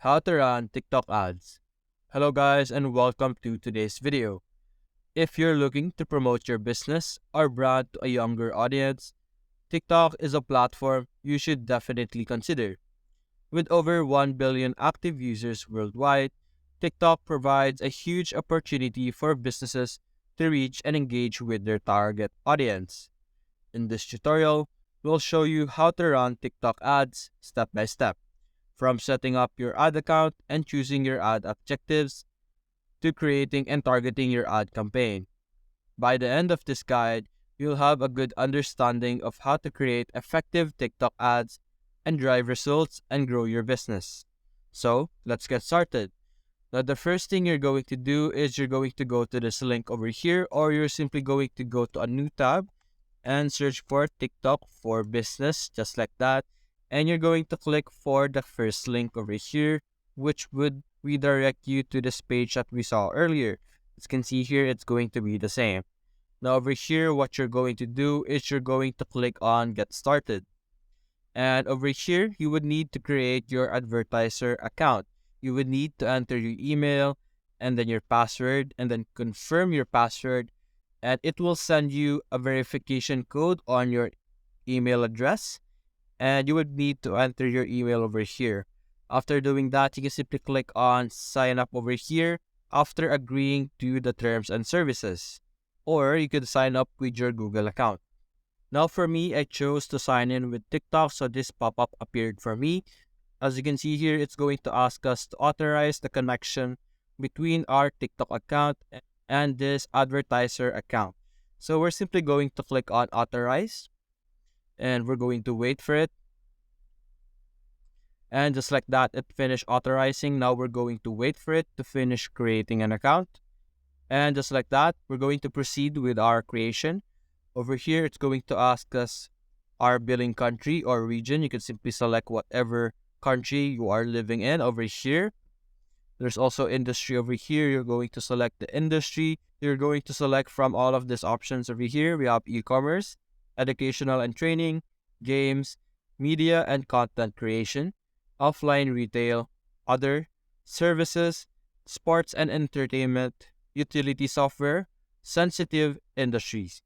How to run TikTok ads. Hello guys and welcome to today's video. If you're looking to promote your business or brand to a younger audience, TikTok is a platform you should definitely consider. With over 1 billion active users worldwide, TikTok provides a huge opportunity for businesses to reach and engage with their target audience. In this tutorial, we'll show you how to run TikTok ads step by step, from setting up your ad account and choosing your ad objectives to creating and targeting your ad campaign. By the end of this guide, you'll have a good understanding of how to create effective TikTok ads and drive results and grow your business. So, let's get started. Now, the first thing you're going to do is you're going to go to this link over here, or you're simply going to go to a new tab and search for TikTok for Business, just like that. And you're going to click for the first link over here, which would redirect you to this page that we saw earlier. As you can see here, it's going to be the same. Now over here, what you're going to do is you're going to click on Get Started. And over here, you would need to create your advertiser account. You would need to enter your email and then your password and then confirm your password, and it will send you a verification code on your email address, and you would need to enter your email over here. After doing that, you can simply click on sign up over here after agreeing to the terms and services, or you could sign up with your Google account. Now for me, I chose to sign in with TikTok, so this pop-up appeared for me. As you can see here, it's going to ask us to authorize the connection between our TikTok account and this advertiser account. So we're simply going to click on authorize, and we're going to wait for it. And just like that, it finished authorizing. Now we're going to wait for it to finish creating an account. And just like that, we're going to proceed with our creation. Over here, it's going to ask us our billing country or region. You can simply select whatever country you are living in over here. There's also industry over here. You're going to select the industry. You're going to select from all of these options over here. We have e-commerce, educational and training, games, media and content creation, offline retail, other, services, sports and entertainment, utility software, sensitive industries.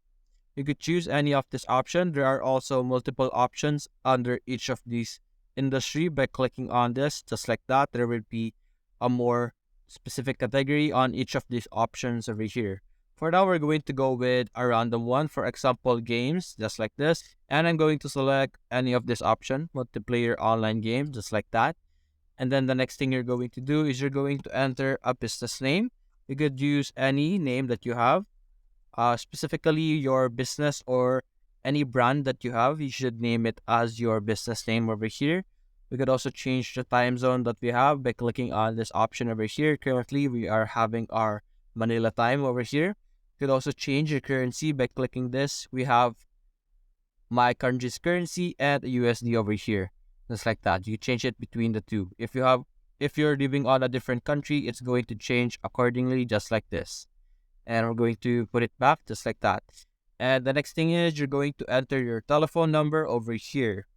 You could choose any of this option. There are also multiple options under each of these industry. By clicking on this, just like that, there will be a more specific category on each of these options over here. For now, we're going to go with a random one, for example, games, just like this. And I'm going to select any of this option, multiplayer online game, just like that. And then the next thing you're going to do is you're going to enter a business name. You could use any name that you have, specifically your business or any brand that you have. You should name it as your business name over here. We could also change the time zone that we have by clicking on this option over here. Currently, we are having our Manila time over here. You could also change your currency by clicking this. We have my country's currency and USD over here. Just like that. You change it between the two. If you're living on a different country, it's going to change accordingly, just like this. And we're going to put it back just like that. And the next thing is you're going to enter your telephone number over here.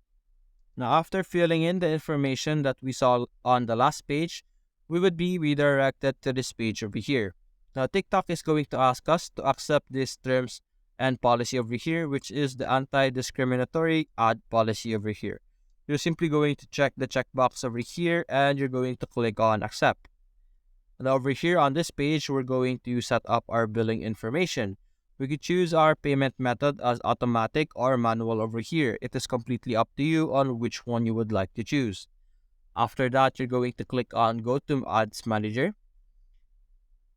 Now, after filling in the information that we saw on the last page, we would be redirected to this page over here. Now, TikTok is going to ask us to accept these terms and policy over here, which is the anti-discriminatory ad policy over here. You're simply going to check the checkbox over here and you're going to click on accept. And over here on this page, we're going to set up our billing information. We could choose our payment method as automatic or manual over here. It is completely up to you on which one you would like to choose. After that, you're going to click on Go to Ads Manager.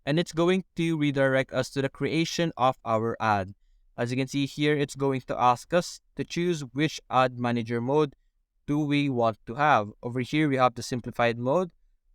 And it's going to redirect us to the creation of our ad. As you can see here, it's going to ask us to choose which ad manager mode do we want to have. Over here, we have the simplified mode,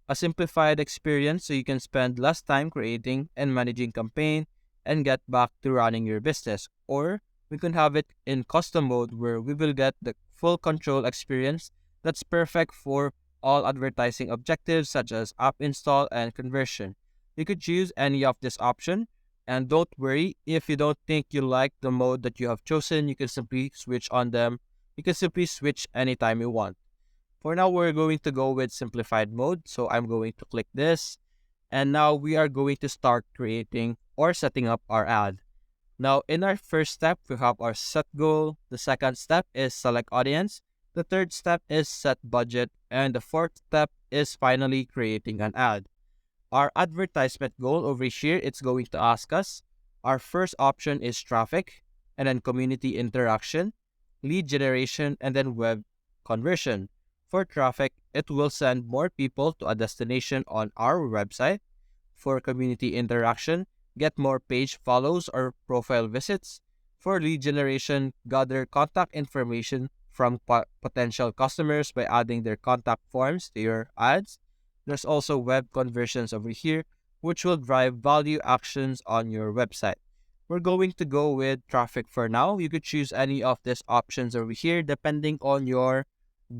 a simplified experience so you can spend less time creating and managing campaign and get back to running your business. Or we can have it in custom mode where we will get the full control experience that's perfect for all advertising objectives such as app install and conversion. You could choose any of this option, and don't worry if you don't think you like the mode that you have chosen. You can simply switch on them. You can simply switch anytime you want. For now, we're going to go with simplified mode. So I'm going to click this. And now we are going to start creating or setting up our ad. Now, in our first step, we have our set goal. The second step is select audience. The third step is set budget. And the fourth step is finally creating an ad. Our advertisement goal over here, it's going to ask us, our first option is traffic, and then community interaction, lead generation, and then web conversion. For traffic, it will send more people to a destination on our website. For community interaction, get more page follows or profile visits. For lead generation, gather contact information from potential customers by adding their contact forms to your ads. There's also web conversions over here, which will drive value actions on your website. We're going to go with traffic for now. You could choose any of these options over here depending on your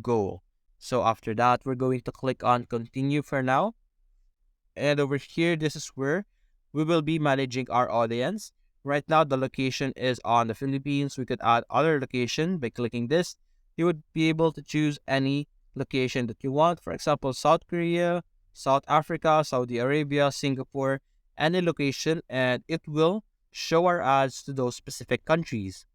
goal. So after that, we're going to click on continue for now. And over here, this is where we will be managing our audience. Right now, the location is on the Philippines. We could add other location by clicking this. You would be able to choose any location that you want. For example, South Korea, South Africa, Saudi Arabia, Singapore, any location, and it will show our ads to those specific countries.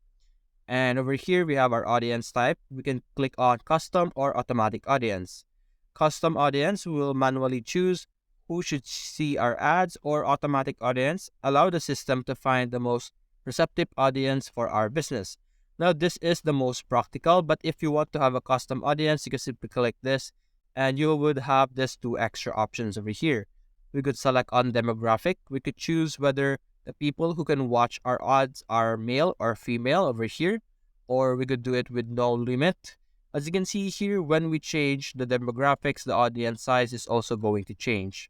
And over here, we have our audience type. We can click on custom or automatic audience. Custom audience, we will manually choose who should see our ads, or automatic audience, allow the system to find the most receptive audience for our business. Now, this is the most practical, but if you want to have a custom audience, you can simply click this and you would have these two extra options over here. We could select on demographic. We could choose whether the people who can watch our ads are male or female over here, or we could do it with no limit. As you can see here, when we change the demographics, the audience size is also going to change.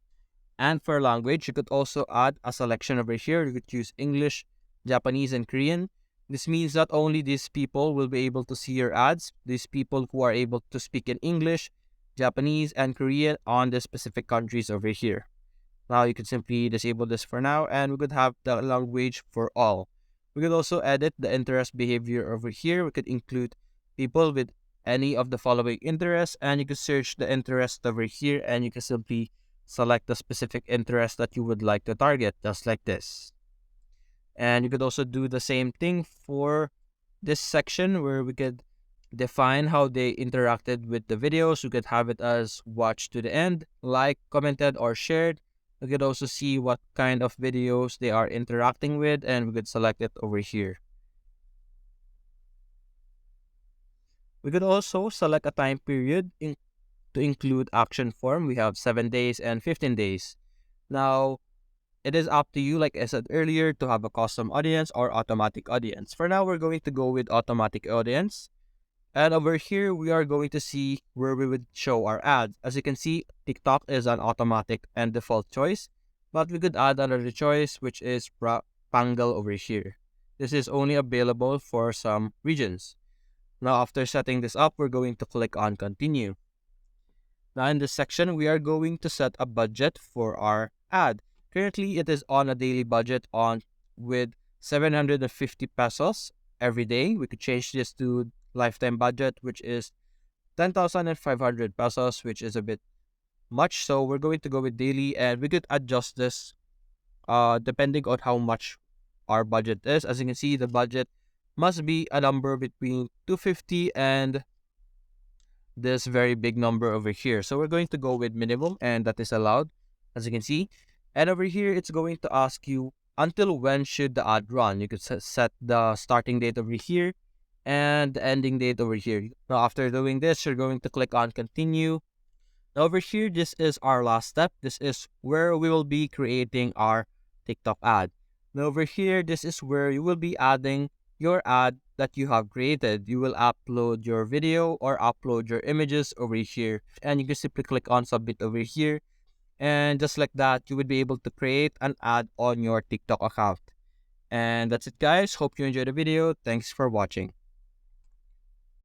And for language, you could also add a selection over here. You could choose English, Japanese, and Korean. This means not only these people will be able to see your ads, these people who are able to speak in English, Japanese, and Korean on the specific countries over here. Now you could simply disable this for now, and we could have the language for all. We could also edit the interest behavior over here. We could include people with any of the following interests, and you could search the interest over here, and you can simply select the specific interest that you would like to target, just like this. And you could also do the same thing for this section where we could define how they interacted with the videos. We could have it as watch to the end, like, commented, or shared. We could also see what kind of videos they are interacting with, and we could select it over here. We could also select a time period to include action form. We have 7 days and 15 days. Now, it is up to you, like I said earlier, to have a custom audience or automatic audience. For now, we're going to go with automatic audience. And over here, we are going to see where we would show our ads. As you can see, TikTok is an automatic and default choice, but we could add another choice, which is Pangle over here. This is only available for some regions. Now, after setting this up, we're going to click on continue. Now, in this section, we are going to set a budget for our ad. Currently, it is on a daily budget with 750 pesos every day. We could change this to lifetime budget, which is 10,500 pesos, which is a bit much. So we're going to go with daily, and we could adjust this depending on how much our budget is. As you can see, the budget must be a number between 250 and this very big number over here. So we're going to go with minimum, and that is allowed, as you can see. And over here, it's going to ask you until when should the ad run. You could set the starting date over here and the ending date over here. Now, after doing this, you're going to click on continue. Now, over here, this is our last step. This is where we will be creating our TikTok ad. Now, over here, this is where you will be adding your ad that you have created. You will upload your video or upload your images over here, and you can simply click on submit over here. And just like that, you would be able to create an ad on your TikTok account. And that's it, guys. Hope you enjoyed the video. Thanks for watching.